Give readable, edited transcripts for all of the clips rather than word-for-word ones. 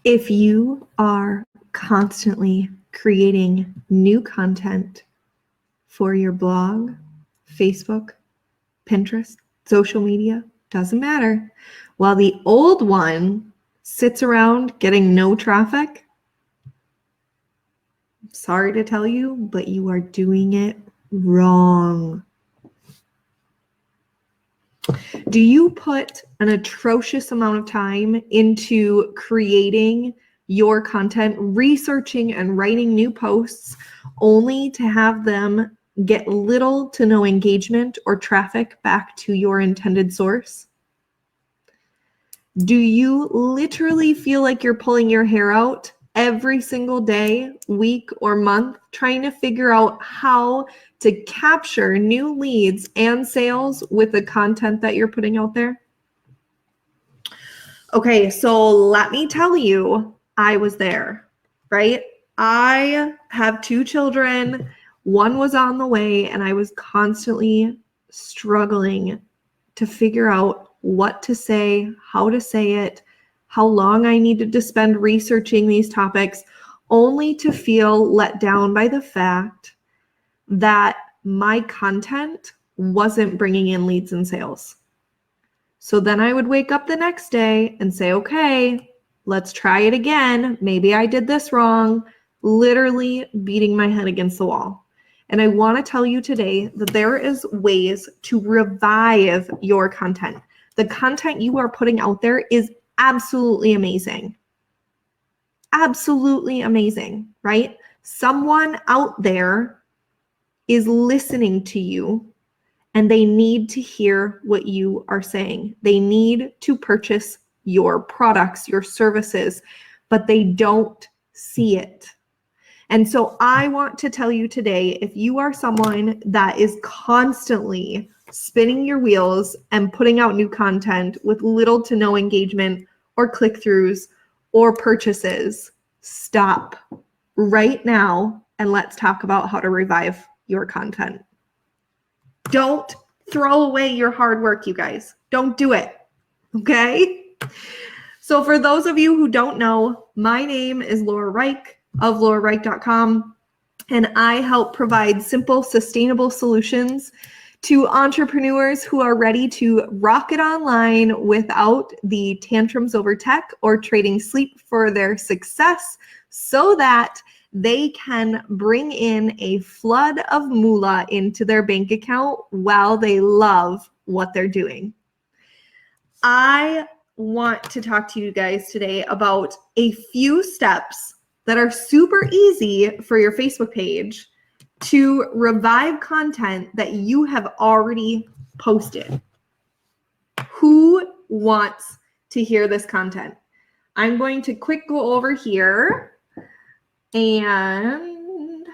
If you are constantly creating new content for your blog, Facebook, Pinterest, social media, doesn't matter, while the old one sits around getting no traffic, sorry to tell you, but you are doing it wrong. Do you put an atrocious amount of time into creating your content, researching and writing new posts, only to have them get little to no engagement or traffic back to your intended source? Do you literally feel like you're pulling your hair out every single day, week, or month, trying to figure out how to capture new leads and sales with the content that you're putting out there? Okay, so let me tell you, I was there, right? I have 2 children. One was on the way, and I was constantly struggling to figure out what to say, how to say it, how long I needed to spend researching these topics, only to feel let down by the fact that my content wasn't bringing in leads and sales. So then I would wake up the next day and say, okay, let's try it again. Maybe I did this wrong, literally beating my head against the wall. And I want to tell you today that there is ways to revive your content. The content you are putting out there is absolutely amazing. Absolutely amazing, right? Someone out there is listening to you, and they need to hear what you are saying. They need to purchase your products, your services, but they don't see it. And so I want to tell you today, if you are someone that is constantly spinning your wheels and putting out new content with little to no engagement or click-throughs or purchases, stop right now and let's talk about how to revive your content. Don't throw away your hard work, you guys. Don't do it, okay? So for those of you who don't know, my name is Laura Reich of laurareich.com, and I help provide simple, sustainable solutions to entrepreneurs who are ready to rock it online without the tantrums over tech or trading sleep for their success, so that they can bring in a flood of moolah into their bank account while they love what they're doing. I want to talk to you guys today about a few steps that are super easy for your Facebook page to revive content that you have already posted. Who wants to hear this content? I'm going to quick go over here and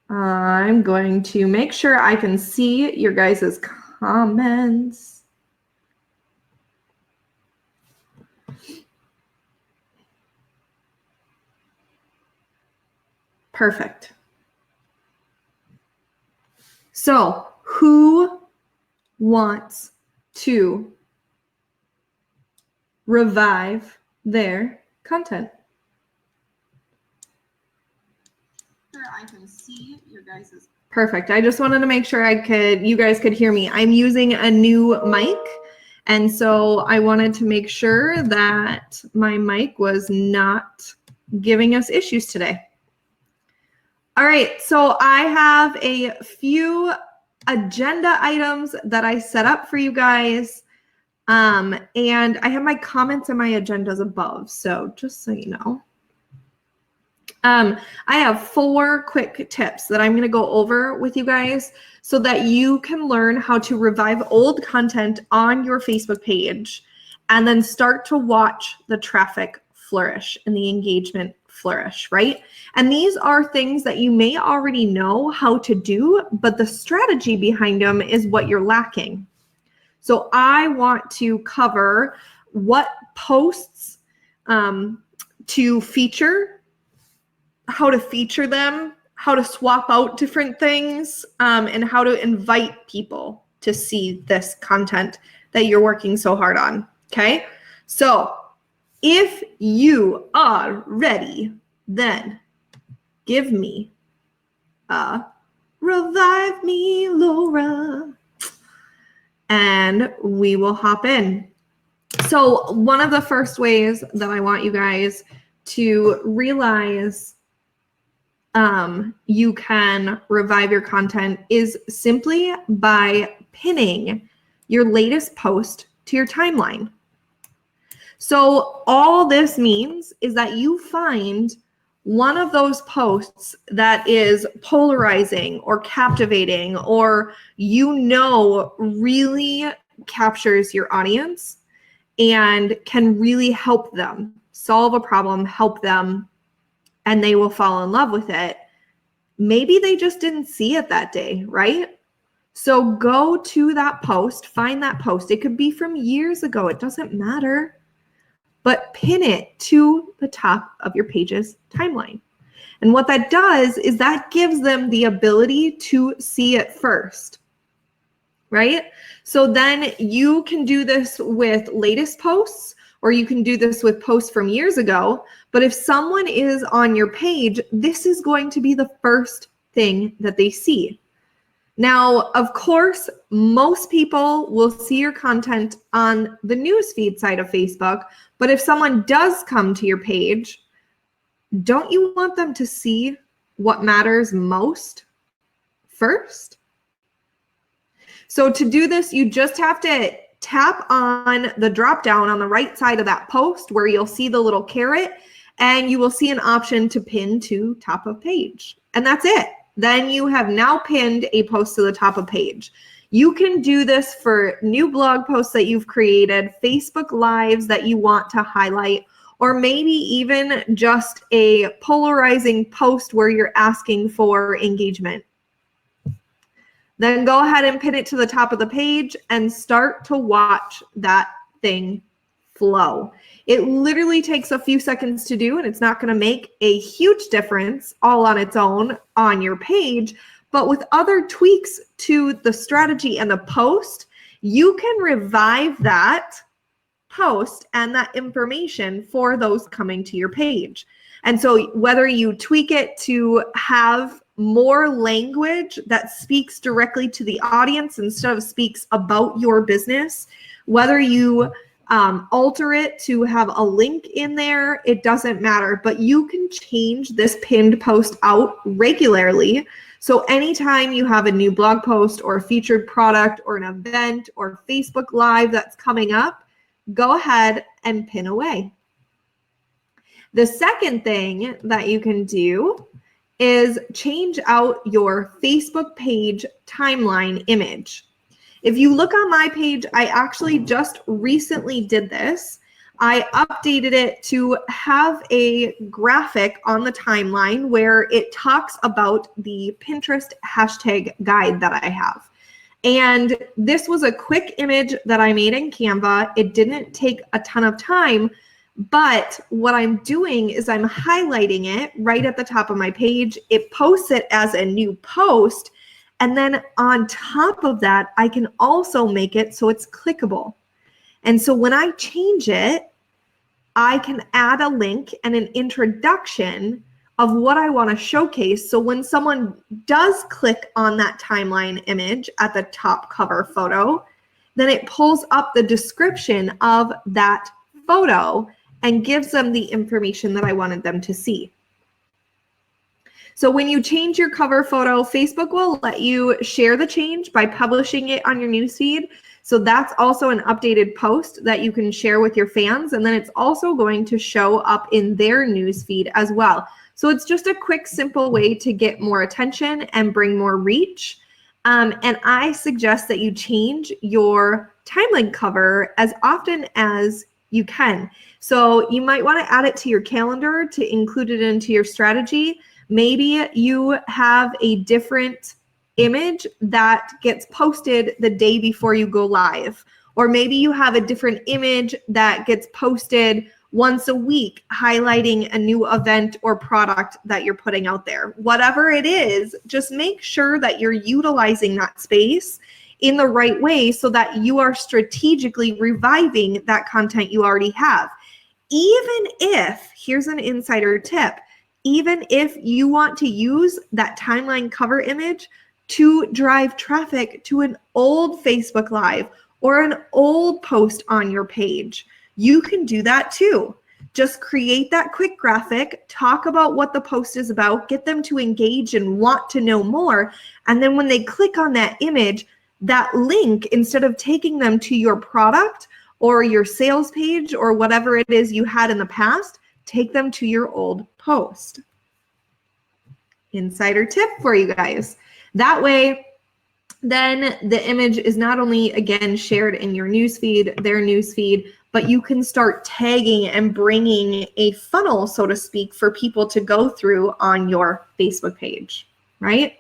I'm going to make sure I can see your guys' comments. Perfect. So, who wants to revive their content? I can see your guys'. Perfect. I just wanted to make sure you guys could hear me. I'm using a new mic, and so I wanted to make sure that my mic was not giving us issues today. All right, so I have a few agenda items that I set up for you guys, and I have my comments and my agendas above, so just so you know. I have 4 quick tips that I'm going to go over with you guys so that you can learn how to revive old content on your Facebook page and then start to watch the traffic flourish and the engagement flourish, right? And these are things that you may already know how to do, but the strategy behind them is what you're lacking. So I want to cover what posts to feature, how to feature them, how to swap out different things, and how to invite people to see this content that you're working so hard on, okay? So If you are ready, then give me a revive me, Laura. And we will hop in. So one of the first ways that I want you guys to realize you can revive your content is simply by pinning your latest post to your timeline. So all this means is that you find one of those posts that is polarizing or captivating, or really captures your audience and can really help them solve a problem, help them, and they will fall in love with it. Maybe they just didn't see it that day, right? So go to that post, find that post. It could be from years ago. It doesn't matter. But pin it to the top of your page's timeline. And what that does is that gives them the ability to see it first, right? So then you can do this with latest posts, or you can do this with posts from years ago. But if someone is on your page, this is going to be the first thing that they see. Now, of course, most people will see your content on the newsfeed side of Facebook, but if someone does come to your page, don't you want them to see what matters most first? So to do this, you just have to tap on the drop down on the right side of that post where you'll see the little caret, and you will see an option to pin to top of page. And that's it. Then you have now pinned a post to the top of page. You can do this for new blog posts that you've created, Facebook Lives that you want to highlight, or maybe even just a polarizing post where you're asking for engagement. Then go ahead and pin it to the top of the page and start to watch that thing flow. It literally takes a few seconds to do, and it's not going to make a huge difference all on its own on your page. But with other tweaks to the strategy and the post, you can revive that post and that information for those coming to your page. And so whether you tweak it to have more language that speaks directly to the audience instead of speaks about your business, whether you alter it to have a link in there, it doesn't matter, but you can change this pinned post out regularly. So anytime you have a new blog post or a featured product or an event or Facebook Live that's coming up, go ahead and pin away. The second thing that you can do is change out your Facebook page timeline image. If you look on my page, I actually just recently did this. I updated it to have a graphic on the timeline where it talks about the Pinterest hashtag guide that I have. And this was a quick image that I made in Canva. It didn't take a ton of time, but what I'm doing is I'm highlighting it right at the top of my page. It posts it as a new post. And then on top of that, I can also make it so it's clickable. And so when I change it, I can add a link and an introduction of what I want to showcase. So when someone does click on that timeline image at the top cover photo, then it pulls up the description of that photo and gives them the information that I wanted them to see. So when you change your cover photo, Facebook will let you share the change by publishing it on your newsfeed. So that's also an updated post that you can share with your fans. And then it's also going to show up in their newsfeed as well. So it's just a quick, simple way to get more attention and bring more reach. And I suggest that you change your timeline cover as often as you can. So you might want to add it to your calendar to include it into your strategy. Maybe you have a different image that gets posted the day before you go live. Or maybe you have a different image that gets posted once a week, highlighting a new event or product that you're putting out there. Whatever it is, just make sure that you're utilizing that space in the right way so that you are strategically reviving that content you already have. even if, here's an insider tip, even if you want to use that timeline cover image to drive traffic to an old Facebook Live or an old post on your page, you can do that too. Just create that quick graphic, talk about what the post is about, get them to engage and want to know more. And then when they click on that image, that link, instead of taking them to your product or your sales page or whatever it is you had in the past, take them to your old post. Insider tip for you guys. That way, then the image is not only, again, shared in your newsfeed, their newsfeed, but you can start tagging and bringing a funnel, so to speak, for people to go through on your Facebook page, right?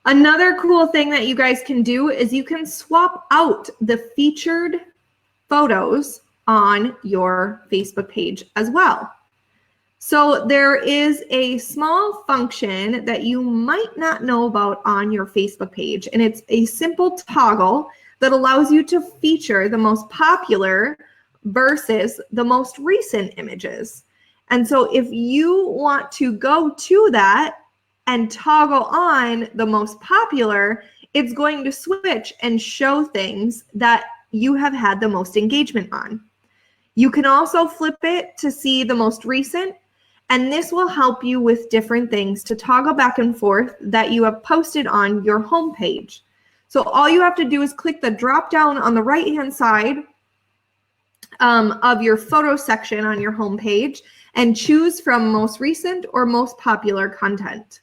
Another cool thing that you guys can do is you can swap out the featured photos on your Facebook page as well. So there is a small function that you might not know about on your Facebook page, and it's a simple toggle that allows you to feature the most popular versus the most recent images. And so if you want to go to that and toggle on the most popular, it's going to switch and show things that you have had the most engagement on. You can also flip it to see the most recent, and this will help you with different things to toggle back and forth that you have posted on your homepage. So all you have to do is click the drop down on the right-hand side of your photo section on your homepage and choose from most recent or most popular content.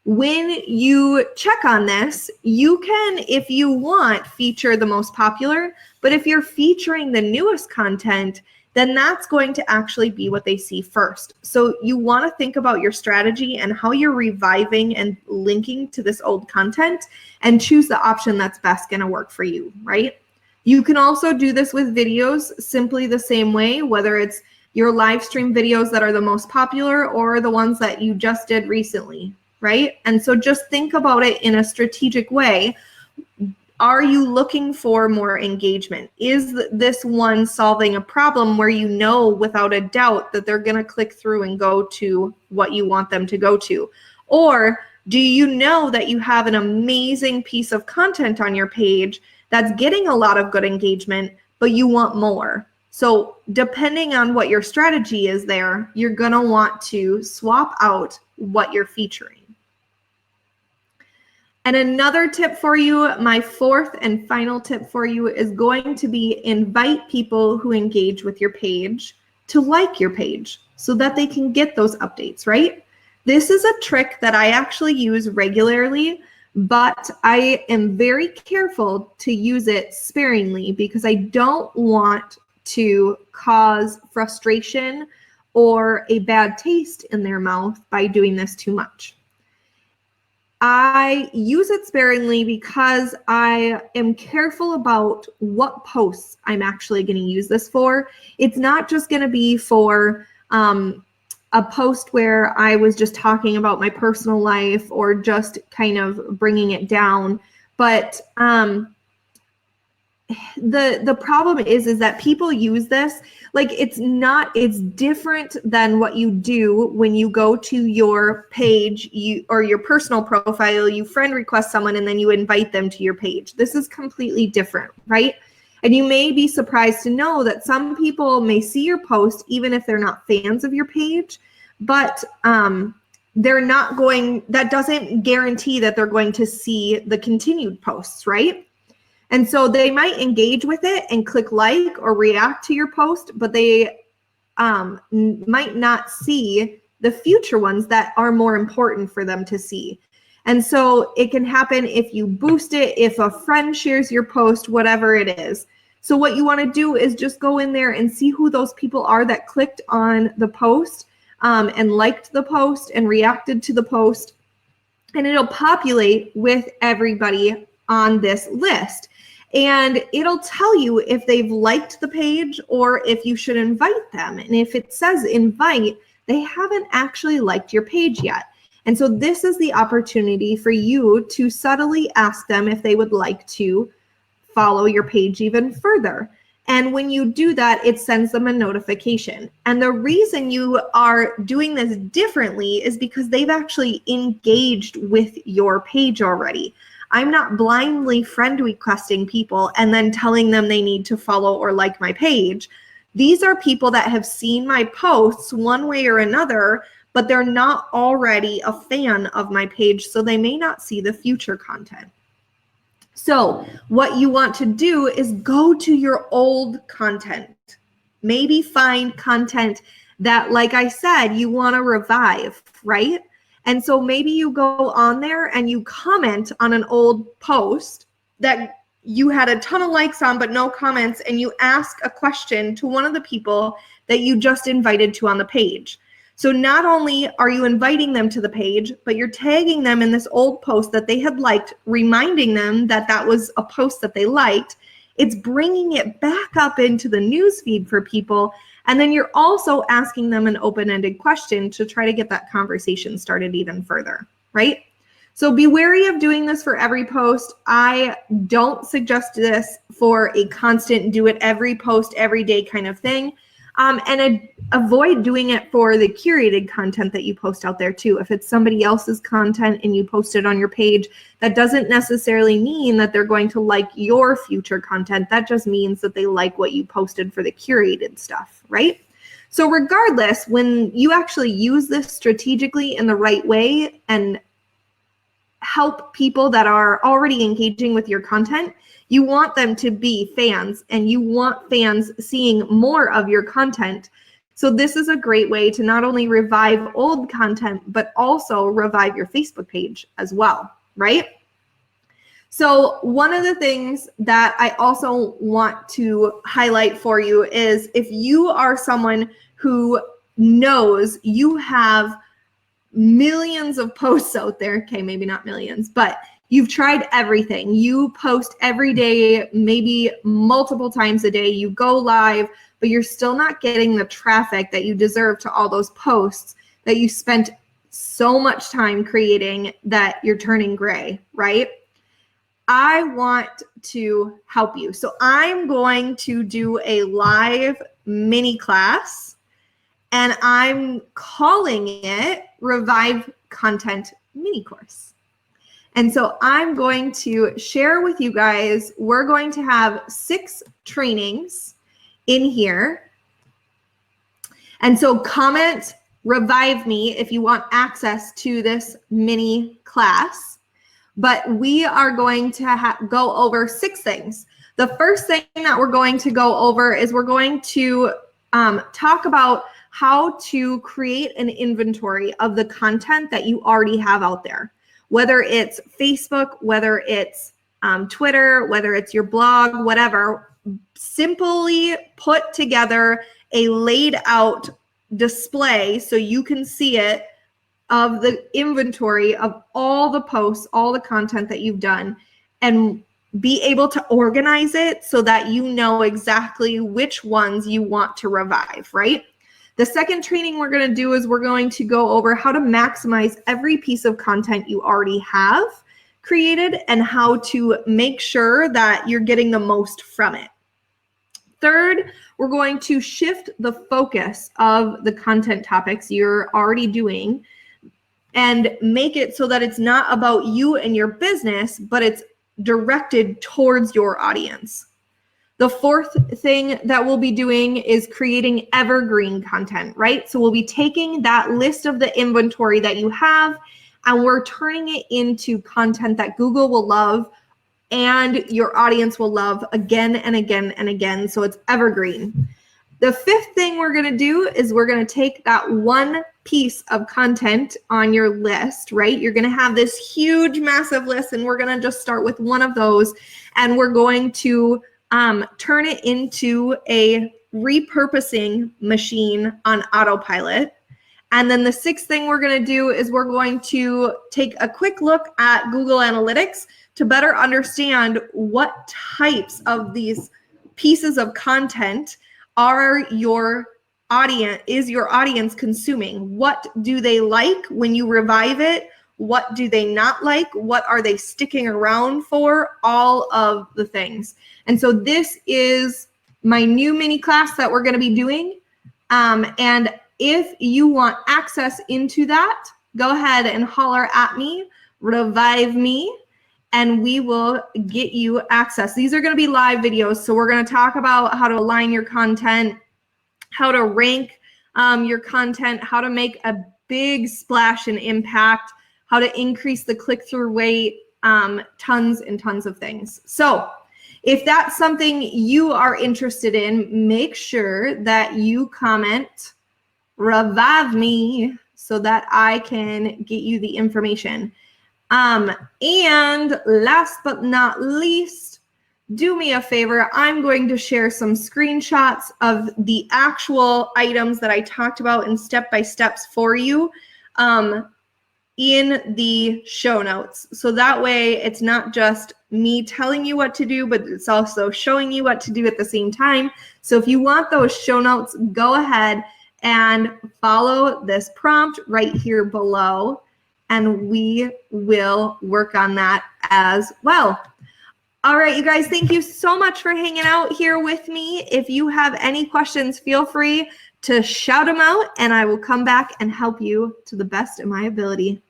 When you check on this, you can, if you want, feature the most popular, but if you're featuring the newest content, then that's going to actually be what they see first. So you want to think about your strategy and how you're reviving and linking to this old content and choose the option that's best going to work for you, right? You can also do this with videos simply the same way, whether it's your live stream videos that are the most popular or the ones that you just did recently, right? And so just think about it in a strategic way. Are you looking for more engagement? Is this one solving a problem where you know without a doubt that they're going to click through and go to what you want them to go to? Or do you know that you have an amazing piece of content on your page that's getting a lot of good engagement, but you want more? So depending on what your strategy is there, you're going to want to swap out what you're featuring. And another tip for you, my fourth and final tip for you, is going to be invite people who engage with your page to like your page so that they can get those updates, right? This is a trick that I actually use regularly, but I am very careful to use it sparingly because I don't want to cause frustration or a bad taste in their mouth by doing this too much. I use it sparingly because I am careful about what posts I'm actually going to use this for. It's not just going to be for a post where I was just talking about my personal life or just kind of bringing it down, but the problem is that people use this like it's different than what you do when you go to your page or your personal profile, you friend request someone and then you invite them to your page. This is completely different, right? And you may be surprised to know that some people may see your post even if they're not fans of your page, but they're not going, that doesn't guarantee that they're going to see the continued posts, right? And so they might engage with it and click like or react to your post, but they might not see the future ones that are more important for them to see. And so it can happen if you boost it, if a friend shares your post, whatever it is. So what you want to do is just go in there and see who those people are that clicked on the post and liked the post and reacted to the post. And it'll populate with everybody on this list. And it'll tell you if they've liked the page or if you should invite them. And if it says invite, they haven't actually liked your page yet. And so this is the opportunity for you to subtly ask them if they would like to follow your page even further. And when you do that, it sends them a notification. And the reason you are doing this differently is because they've actually engaged with your page already. I'm not blindly friend requesting people and then telling them they need to follow or like my page. These are people that have seen my posts one way or another, but they're not already a fan of my page, so they may not see the future content. So what you want to do is go to your old content. Maybe find content that, like I said, you want to revive, right? And so maybe you go on there and you comment on an old post that you had a ton of likes on but no comments, and you ask a question to one of the people that you just invited to on the page. So not only are you inviting them to the page, but you're tagging them in this old post that they had liked, reminding them that that was a post that they liked. It's bringing it back up into the newsfeed for people. And then you're also asking them an open-ended question to try to get that conversation started even further, right? So be wary of doing this for every post. I don't suggest this for a constant do it every post every day kind of thing. And avoid doing it for the curated content that you post out there too. If it's somebody else's content and you post it on your page, that doesn't necessarily mean that they're going to like your future content. That just means that they like what you posted for the curated stuff, right? So regardless, when you actually use this strategically in the right way and help people that are already engaging with your content, you want them to be fans, and you want fans seeing more of your content. So this is a great way to not only revive old content, but also revive your Facebook page as well, right? So one of the things that I also want to highlight for you is if you are someone who knows you have millions of posts out there, okay, maybe not millions, but you've tried everything. You post every day, maybe multiple times a day. You go live, but you're still not getting the traffic that you deserve to all those posts that you spent so much time creating that you're turning gray, right? I want to help you. So I'm going to do a live mini class, and I'm calling it Revive Content Mini Course. And so I'm going to share with you guys, we're going to have 6 trainings in here. And so comment Revive Me if you want access to this mini class. But we are going to go over 6 things. The first thing that we're going to go over is we're going to talk about how to create an inventory of the content that you already have out there. Whether it's Facebook, whether it's Twitter, whether it's your blog, whatever, simply put together a laid out display so you can see it of the inventory of all the posts, all the content that you've done, and be able to organize it so that you know exactly which ones you want to revive, right? The second training we're going to do is we're going to go over how to maximize every piece of content you already have created and how to make sure that you're getting the most from it. Third, we're going to shift the focus of the content topics you're already doing and make it so that it's not about you and your business, but it's directed towards your audience. The fourth thing that we'll be doing is creating evergreen content, right? So we'll be taking that list of the inventory that you have and we're turning it into content that Google will love and your audience will love again and again and again. So it's evergreen. The fifth thing we're going to do is we're going to take that one piece of content on your list, right? You're going to have this huge, massive list, and we're going to just start with one of those, and we're going to turn it into a repurposing machine on autopilot. And then the sixth thing we're going to do is we're going to take a quick look at Google Analytics to better understand what types of these pieces of content are your audience consuming? What do they like when you revive it? What do they not like? What are they sticking around for? All of the things. And so this is my new mini class that we're going to be doing. And if you want access into that, go ahead and holler at me, revive me, and we will get you access. These are going to be live videos. So we're going to talk about how to align your content, how to rank your content, how to make a big splash and impact, how to increase the click-through rate, tons and tons of things. So if that's something you are interested in, make sure that you comment, revive me, so that I can get you the information. And last but not least, do me a favor. I'm going to share some screenshots of the actual items that I talked about in step-by-steps for you in the show notes. So that way it's not just me telling you what to do, but it's also showing you what to do at the same time. So if you want those show notes, go ahead and follow this prompt right here below, and we will work on that as well. All right, you guys, thank you so much for hanging out here with me. If you have any questions, feel free to shout them out, and I will come back and help you to the best of my ability.